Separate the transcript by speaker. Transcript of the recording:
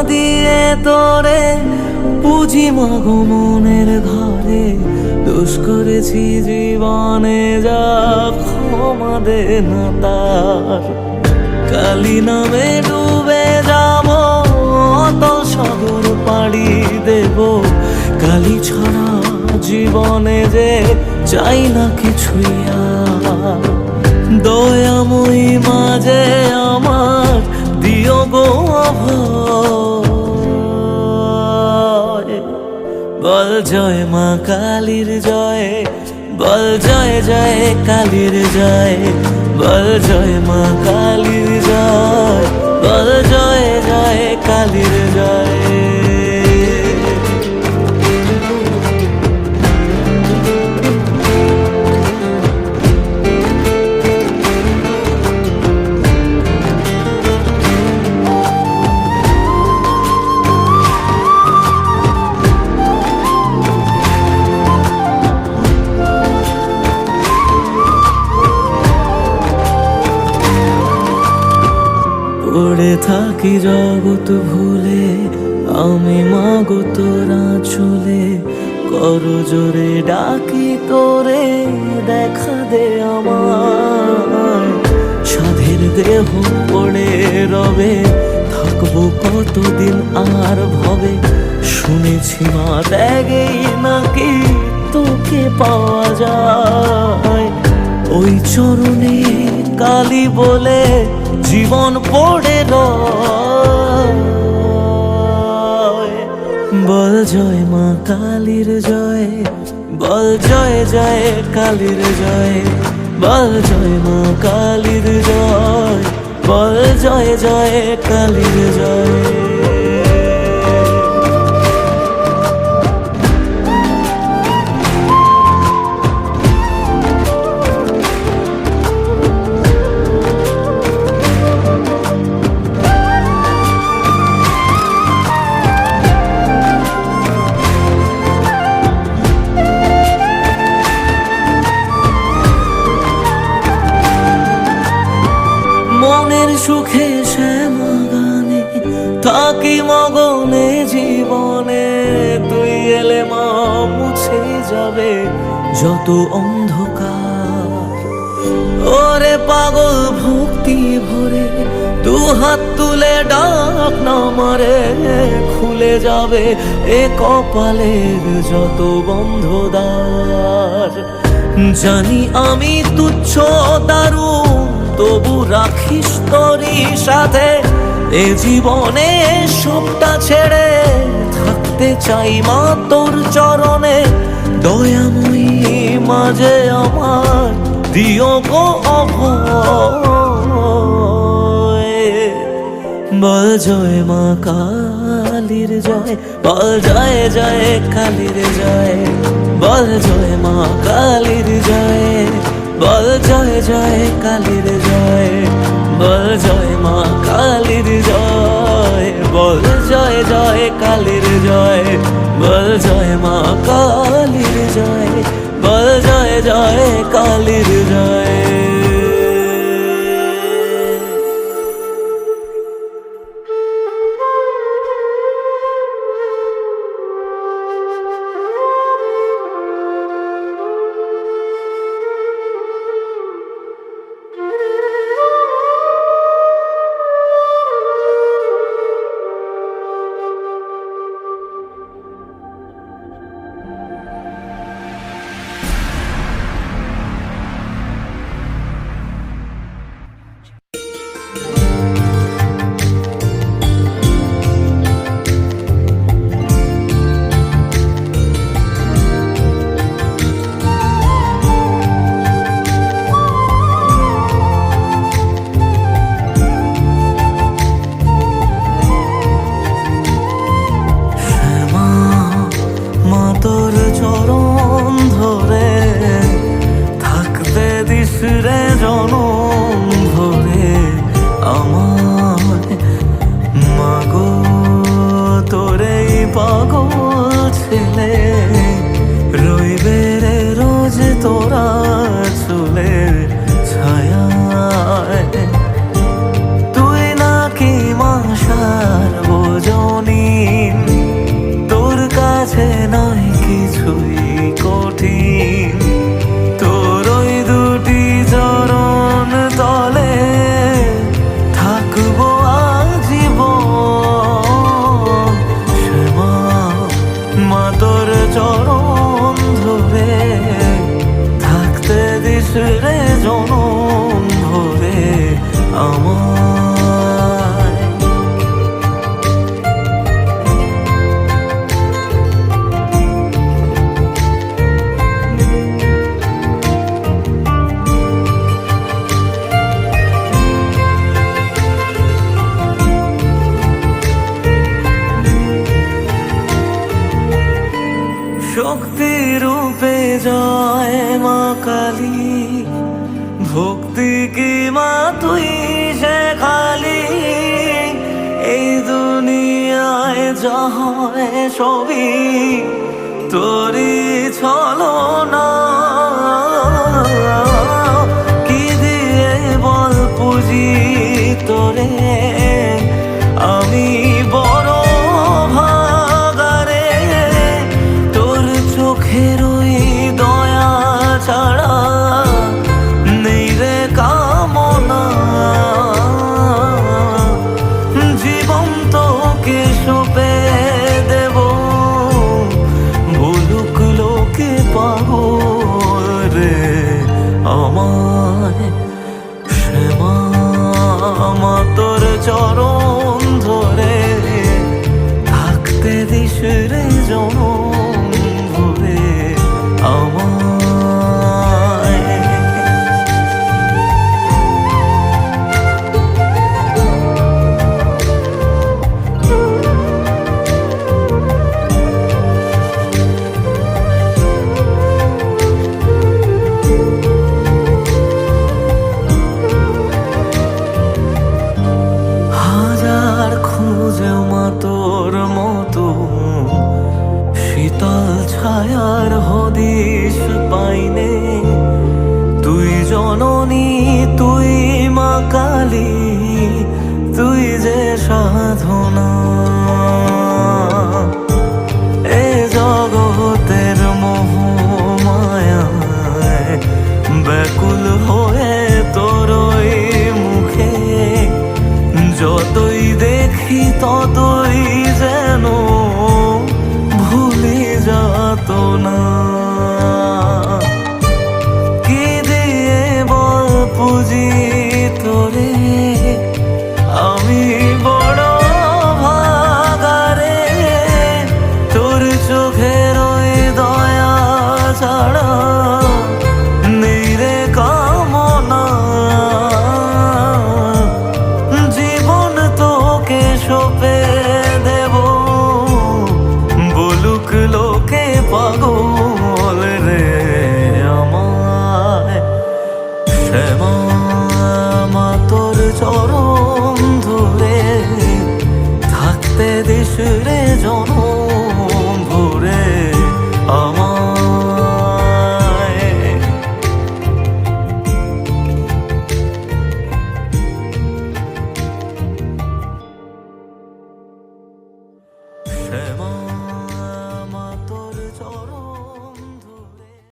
Speaker 1: দিয়ে তোরে পুঁজি মাগো মনের ঘরে, দোষ করেছি জীবনে যা ক্ষমা দে না তার। কালি নামে ডুবে যাব অতল সাগর পাড়ি দেব, কালি ছাড়া জীবনে যে চাই না কিছুই আর। দয়াময়ী মাঝে আমার দিও গো অভয়, বল জয় মা কালীর জয়, বল জয় জয় কালীর জয়, বল জয় মা কালীর জয়, বল জয় জয় কালীর জয়। পড়ে থাকি জগৎ ভুলে আমি মাগো তোরা চলে, কর জোরে ডাকি তোরে দেখা দে আমার। সাধের দেহ পড়ে রবে থাকবো কতদিন আর ভবে, শুনেছি মা ত্যাগেই নাকি তোকে পাওয়া যায়। ওই চরণে কালী বলে জীবন পড়ে রয়, বল জয় মা কালীর জয়, বল জয় জয় কালীর জয়, বল জয় মা কালীর জয়, বল জয় জয় কালীর জয়। মনের সুখে শ্যামা গানে থাকি মগনে জীবনে, তুই এলে মা মুছে যাবে যত অন্ধকার। ওরে পাগল ভক্তি ভরে দু হাত তুলে ডাক না মারে, খুলে যাবে এ কপালের যত বন্ধ দ্বার। জানি আমি তুচ্ছ দারুণ তবু রাখিস তোরই সাথে, এ জীবনে সবটা ছেড়ে থাকতে চাই মা তোর চরণে। দয়াময়ী মাঝে আমার দিও গো অভয়, বল জয় মা কালীর জয়, বল জয় জয় কালীর জয়, বল জয় মা কালীর জয়, বল জয় জয় কালীর জয়, বল জয় মা কালীর জয়, বল জয় জয় কালীর জয়, বল জয় মা কালীর জয়, বল জয় জয় কালীর জয়। কাছে নয় কিছুই কঠিন, তোর ওই দুটি চরণ তলে থাকবো আজীবন। শ্যামা মা তোর চরণ ধরে থাকতে দিস রে জনম ভরে আমায়। শক্তি রূপে জয় মা কালী, ভক্তি কি মা তুই সে খালি, এই দুনিয়ায় যা হয় সবই তোরই ছলনা। কি দিয়ে বল পুজি তোরে আমি বড় ভাগারে, তোর চোখের ওই দয়া ছাড়া নেই রে কামনা। জীবন তোকে সঁপে দেব, বলুক লোকে পাগল রে আমায়। শ্যামা মা তোর চরণ ধরে থাকতে দিস রে জনম ভরে আমায়। হাজার খুঁজে মা তোর মতো শীতল ছায়ার হদিশ পাইনে, তুই জননী তুই মা কালী, তুই যে সাধনা। এ জগতের মোহ মায়ায় ব্যাকুল হয়ে তোর ওই মুখে যতই দেখি ততই যেন ভুলে যাত না। কি দিয়ে বল পুজি তোরে আমি বড় ভাগারে, তোর চোখের ওই দয়া ছাড়া নেই রে কামনা। জীবন তোকে সঁপে দেব, বলুক লোকে পাগল রে আমায়। শ্যামা মা তোর চরণ ধরে থাকতে দিস রে জনম ভরে আমায়। শ্যামা